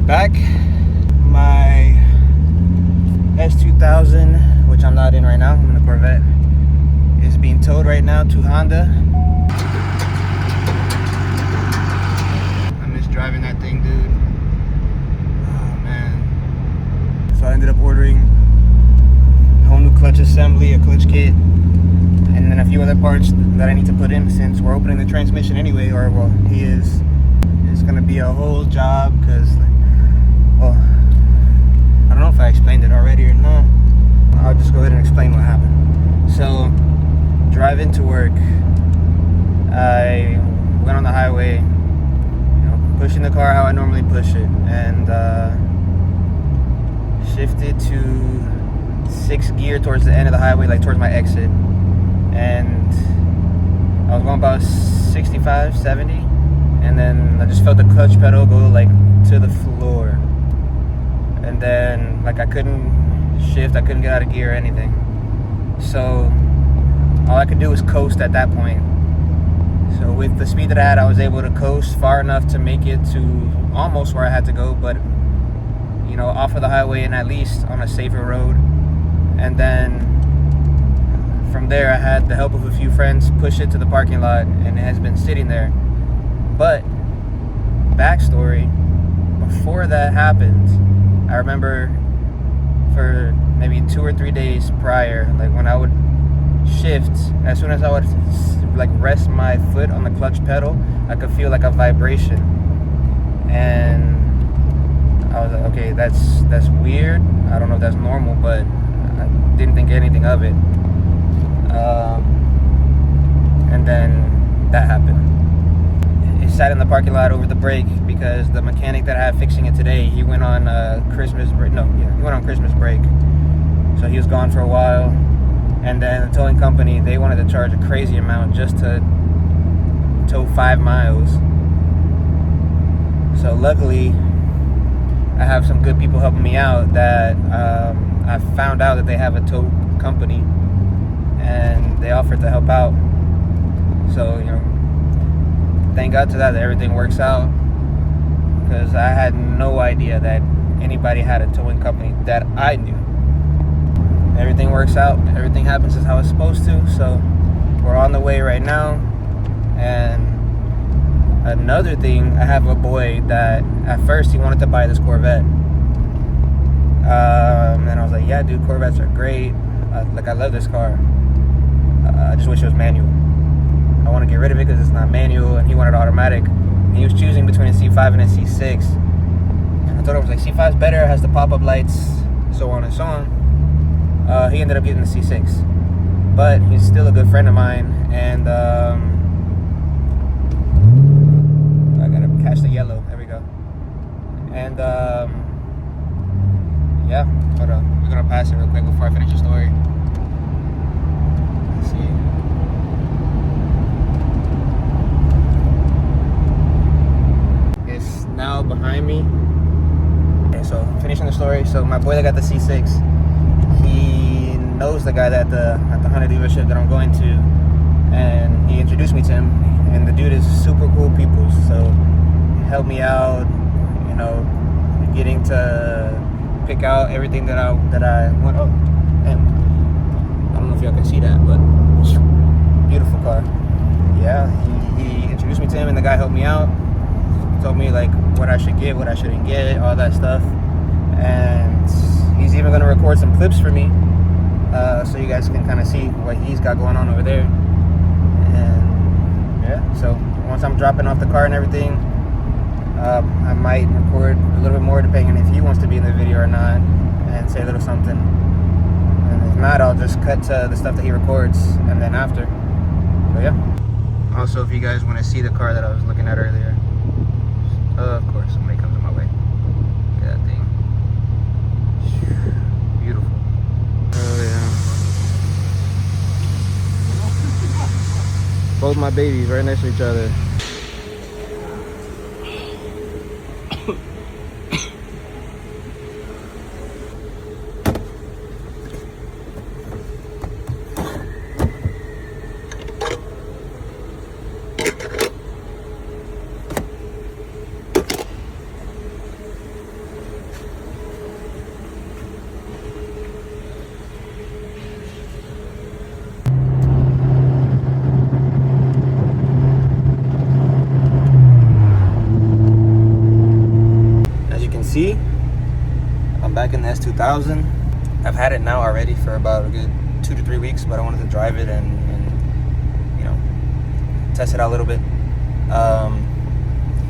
back. My S2000, which I'm not in right now, I'm in a Corvette, is being towed right now to Honda. I miss driving that thing, dude. Oh man. So I ended up ordering a whole new clutch assembly, a clutch kit, and then a few other parts that I need to put in since we're opening the transmission anyway, or well, he is. It's gonna be a whole job because, well, I don't know if I explained it already or not. I'll just go ahead and explain what happened. So, driving to work, I went on the highway, pushing the car how I normally push it, and shifted to 6th gear towards the end of the highway, like towards my exit. And I was going about 65, 70. And then I just felt the clutch pedal go like to the floor, and then like I couldn't shift, I couldn't get out of gear or anything. So all I could do was coast at that point. So with the speed that I had, I was able to coast far enough to make it to almost where I had to go, but off of the highway and at least on a safer road. And then from there I had the help of a few friends push it to the parking lot, and it has been sitting there. But, backstory, before that happened, I remember for maybe 2 or 3 days prior, like when I would shift, as soon as I would like rest my foot on the clutch pedal, I could feel like a vibration. And I was like, okay, that's weird. I don't know if that's normal, but I didn't think anything of it. And then that happened. Sat in the parking lot over the break because the mechanic that I had fixing it today, he went on Christmas break. He went on Christmas break, so he was gone for a while. And then the towing company, they wanted to charge a crazy amount just to tow 5 miles. So luckily, I have some good people helping me out. That I found out that they have a tow company, and they offered to help out. So thank God to that everything works out, because I had no idea that anybody had a towing company that I knew. Everything works out, everything happens as how it's supposed to. So we're on the way right now. And another thing, I have a boy that at first he wanted to buy this Corvette, and I was like, yeah dude, Corvettes are great, I love this car. I just wish it was manual. I want to get rid of it because it's not manual, and he wanted automatic. And he was choosing between a C5 and a C6. And I thought I was like, C5's better, has the pop-up lights, so on and so on. He ended up getting the C6, but he's still a good friend of mine. And I gotta catch the yellow. There we go. And yeah, hold on. We're gonna pass it real quick before I finish the story. Let's see. Now behind me. Okay, so finishing the story. So my boy that got the C6, he knows the guy that at the Honda dealership that I'm going to, and he introduced me to him. And the dude is super cool people. So he helped me out, getting to pick out everything that I want. Oh, and I don't know if y'all can see that, but beautiful car. Yeah, he introduced me to him, and the guy helped me out. Told me like what I should get, what I shouldn't get, all that stuff. And he's even going to record some clips for me, so you guys can kind of see what he's got going on over there. And yeah, so once I'm dropping off the car and everything, I might record a little bit more depending on if he wants to be in the video or not, and say a little something. And if not, I'll just cut to the stuff that he records and then after. So yeah. Also, if you guys want to see the car that I was looking at earlier, of course, somebody comes in my way. Look at that thing. Beautiful. Oh, yeah. Both my babies right next to each other. back in the S2000. I've had it now already for about a good 2 to 3 weeks, but I wanted to drive it and you know, test it out a little bit.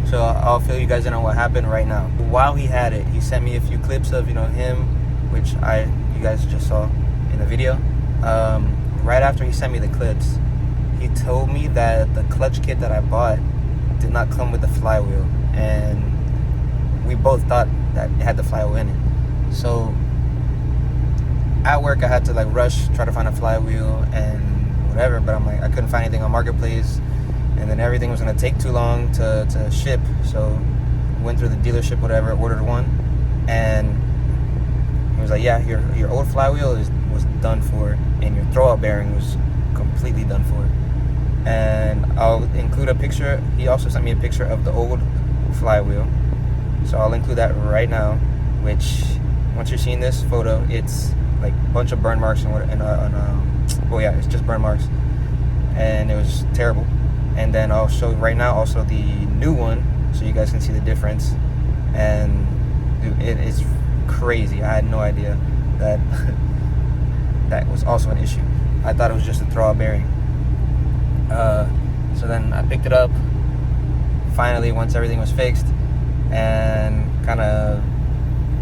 So I'll fill you guys in on what happened right now. While he had it, he sent me a few clips of, you know, him, which you guys just saw in the video. Right after he sent me the clips, he told me that the clutch kit that I bought did not come with the flywheel, and we both thought that it had the flywheel in it. So at work I had to like rush, try to find a flywheel and whatever, but I'm like, I couldn't find anything on Marketplace, and then everything was gonna take too long to ship. So went through the dealership, whatever, ordered one, and he was like, yeah, your old flywheel was done for, and your throwout bearing was completely done for. And I'll include a picture. He also sent me a picture of the old flywheel, so I'll include that right now, which once you're seeing this photo, it's like a bunch of burn marks well, yeah, it's just burn marks, and it was terrible. And then I'll show right now also the new one, so you guys can see the difference. And it is crazy. I had no idea that that was also an issue. I thought it was just a throwout bearing. So then I picked it up finally once everything was fixed, and kind of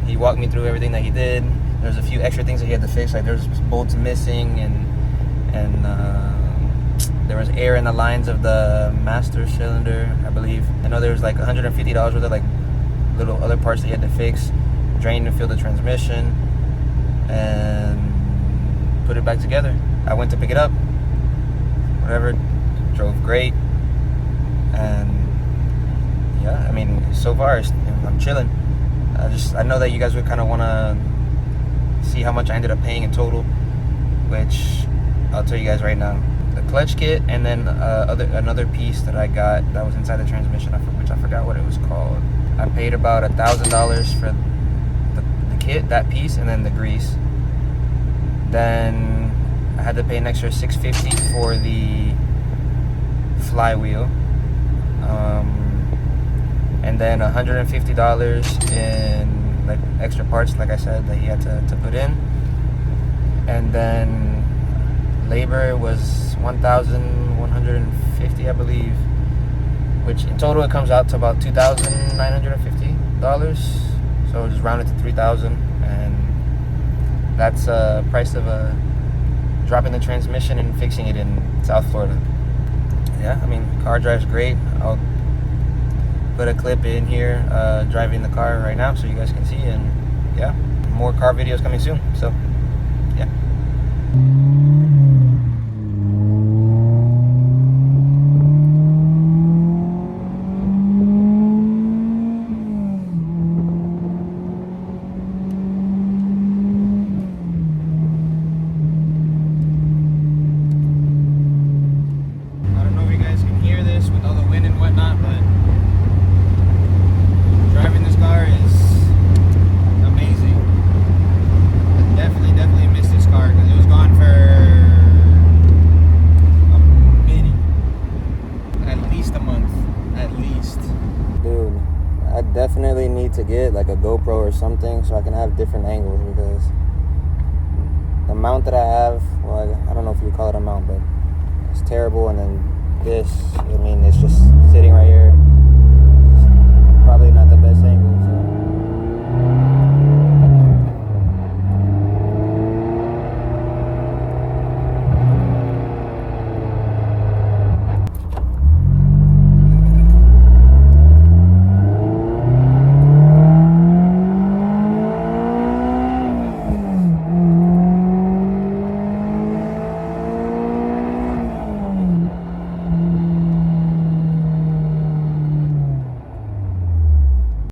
he walked me through everything that he did. There's a few extra things that he had to fix, like there's bolts missing, and there was air in the lines of the master cylinder, I believe. I know there was like $150 worth of like little other parts that he had to fix, drain and fill the transmission, and put it back together. I went to pick it up, whatever, drove great, and yeah, I mean, so far I'm chilling. I know that you guys would kind of want to see how much I ended up paying in total, which I'll tell you guys right now. The clutch kit, and then another piece that I got that was inside the transmission, which I forgot what it was called. I paid about $1,000 for the kit, that piece, and then the grease. Then I had to pay an extra $650 for the flywheel, and then $150 in like extra parts, like I said, that he had to put in. And then labor was $1,150, I believe, which in total it comes out to about $2,950. So just round it to $3,000, and that's a price of dropping the transmission and fixing it in South Florida. Yeah, I mean, car drives great. I'll put a clip in here driving the car right now so you guys can see, and yeah, more car videos coming soon. So yeah. Definitely need to get like a GoPro or something so I can have different angles, because the mount that I have, well, I don't know if you call it a mount, but it's terrible. And then this, I mean, it's just sitting right here.